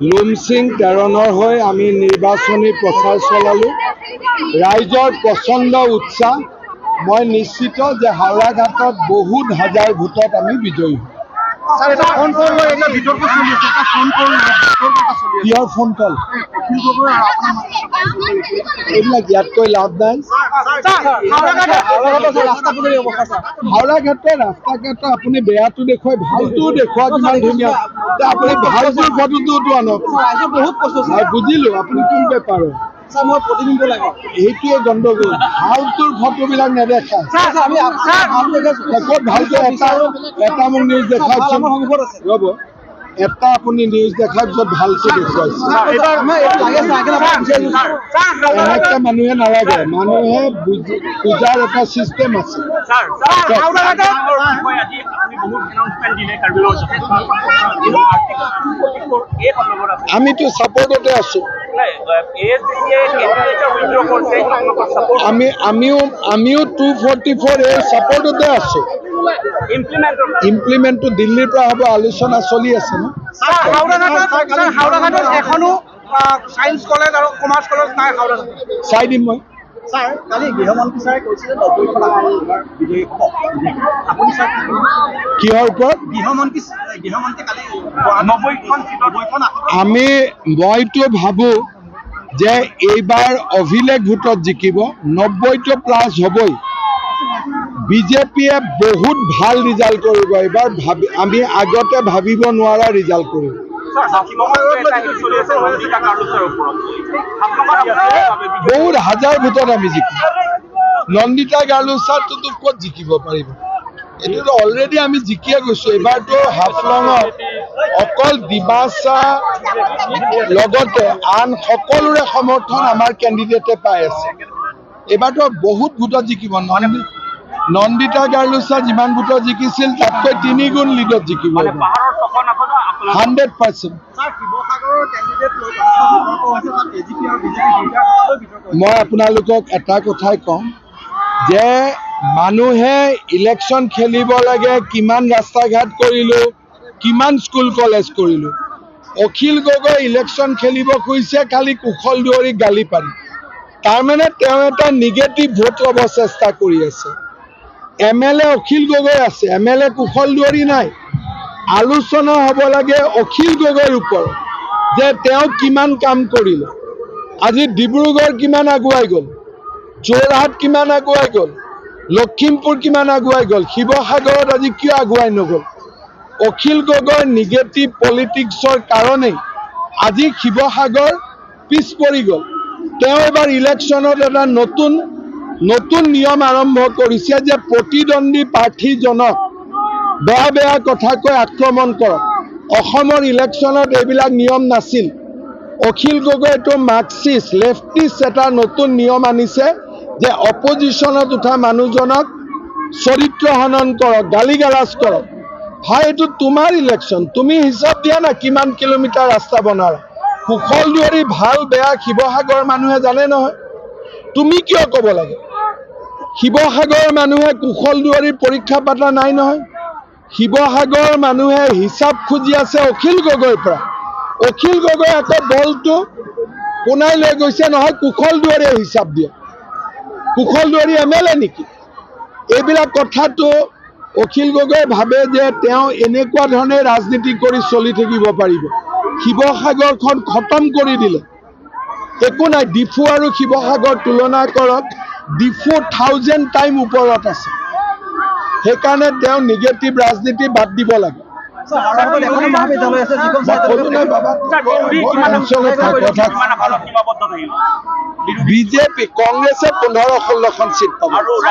লুমসিং তেৰণৰ হৈ আমি নিৰ্বাচনী প্ৰচাৰ চলালো। ৰাইজৰ প্ৰচণ্ড উৎসাহ। মই নিশ্চিত যে হাওৰাঘাটত বহুত হাজাৰ ভোটত আমি বিজয়ী হ'ম। কিহৰ ফোন কল? এইবিলাক ইয়াত কৈ লাভ নাই। হাওৰাঘাটৰ ৰাস্তা ঘাট আপুনি বেয়াটো দেখুৱাই ভালটো দেখুওৱা কিমান ধুনীয়া। আপুনি ভালটোৰ ফটোটো আনক। বুজিলো আপুনি কোন বেপাৰৰ এইটোৱে গণ্ডগোল। ভালটোৰ ফটোবিলাক নেদেখায়। ক'ত ভালকে এটা মোক নিউজ দেখাওকচোন। ৰ'ব এটা আপুনি নিউজ দেখাওক য'ত ভালকে দেখুৱাইছে। এনেকে মানুহে নালাগে। মানুহে পূজাৰ এটা চিষ্টেম আছে। আমিতো ছাপোৰ্টতে আছো। আমিও 244 ছাপোৰ্টতে আছো। ইমপ্লিমেণ্টটো দিল্লীৰ পৰা হ'ব, আলোচনা চলি আছে ন। হাওৰাঘাটত এখনো সায়েন্স কলেজ আৰু কমাৰ্চ কলেজ নাই হাওৰাঘাটত। চাই দিম মই। ছাৰ কালি গৃহমন্ত্ৰী ছাৰে কৈছিলে 90খন বিজয়ী হ'ব। আপুনি ছাৰ কিহৰ ওপৰত? গৃহমন্ত্ৰী কালি 90খন মইতো ভাবো যে এইবাৰ অভিলেখ ভোটত জিকিব। 90টো প্লাছ হ'বই। বিজেপিয়ে বহুত ভাল ৰিজাল্ট কৰিব এইবাৰ। আমি আগতে ভাবিব নোৱাৰা ৰিজাল্ট কৰিব। বহুত হাজাৰ ভোটত আমি জিকিম। নন্দিতা গাৰ্লুচাৰটোতো ক'ত জিকিব পাৰিব? এইটোতো অলৰেডি আমি জিকিয়ে গৈছো। এইবাৰতো হাফলঙত অকল ডিমাচা লগতে আন সকলোৰে সমৰ্থন আমাৰ কেণ্ডিডেটে পাই আছে। এইবাৰতো বহুত ভোটত জিকিব। নন্দিতা গাৰ্লুচা যিমান ভোটত জিকিছিল তাতকৈ 3 গুণ লিডত জিকিব। 100%। মই আপোনালোকক এটা কথাই কওঁ যে মানুহে ইলেকশ্যন খেলিব লাগে। কিমান ৰাস্তা ঘাট কৰিলো, কিমান স্কুল কলেজ কৰিলো। অখিল গগৈ ইলেকশ্যন খেলিব খুজিছে খালি কুশল দুৱাৰীক গালি পাৰি। তাৰমানে তেওঁ এটা নিগেটিভ ভোট ল'ব চেষ্টা কৰি আছে। MLA অখিল গগৈ আছে, MLA কুশল দুৱাৰী নাই। আলোচনা হ'ব লাগে অখিল গগৈৰ ওপৰত যে তেওঁ কিমান কাম কৰিলে। আজি ডিব্ৰুগড় কিমান আগুৱাই গ'ল, যোৰহাট কিমান আগুৱাই গ'ল, লখিমপুৰ কিমান আগুৱাই গ'ল, শিৱসাগৰত আজি কিয় আগুৱাই নগ'ল। অখিল গগৈৰ নিগেটিভ পলিটিক্সৰ কাৰণেই আজি শিৱসাগৰ পিছ পৰি গ'ল। তেওঁ এবাৰ ইলেকশ্যনত এটা নতুন নিয়ম আৰম্ভ কৰিছে যে প্ৰতিদ্বন্দ্বী প্ৰাৰ্থীজনক বেয়া বেয়া কথা কৈ আক্ৰমণ কৰক। অসমৰ ইলেকশ্যনত এইবিলাক নিয়ম নাছিল। অখিল গগৈটো মাৰ্কচিষ্ট লেফটিষ্ট এটা নতুন নিয়ম আনিছে যে অপজিশ্যনত উঠা মানুহজনক চৰিত্ৰ হনন কৰক, গালি গালাজ কৰক। ভাই এইটো তোমাৰ ইলেকশ্যন, তুমি হিচাপ দিয়া না কিমান কিলোমিটাৰ ৰাস্তা বনালা। কুশল দুৱাৰী ভাল বেয়া শিৱসাগৰৰ মানুহে জানে নহয়। তুমি কিয় ক'ব লাগে? শিৱসাগৰৰ মানুহে কুশল দুৱাৰীৰ পৰীক্ষা পাতা নাই নহয়। শিৱসাগৰৰ মানুহে হিচাপ খুজি আছে অখিল গগৈৰ পৰা। অখিল গগৈ আকৌ বলটো পোনাই লৈ গৈছে নহয় কুশল দুৱাৰীয়ে হিচাপ দিয়ে। কুশল দুৱাৰী MLA নেকি? এইবিলাক কথাটো অখিল গগৈয়ে ভাবে যে তেওঁ এনেকুৱা ধৰণে ৰাজনীতি কৰি চলি থাকিব পাৰিব। শিৱসাগৰখন খতম কৰি দিলে। একো নাই, ডিফু আৰু শিৱসাগৰ তুলনা কৰক, ডিফু 1000 টাইম ওপৰত আছে। সেইকাৰণে তেওঁ নিগেটিভ ৰাজনীতি বাদ দিব লাগে। বিজেপি কংগ্ৰেছে 15-16খন চিট পাব।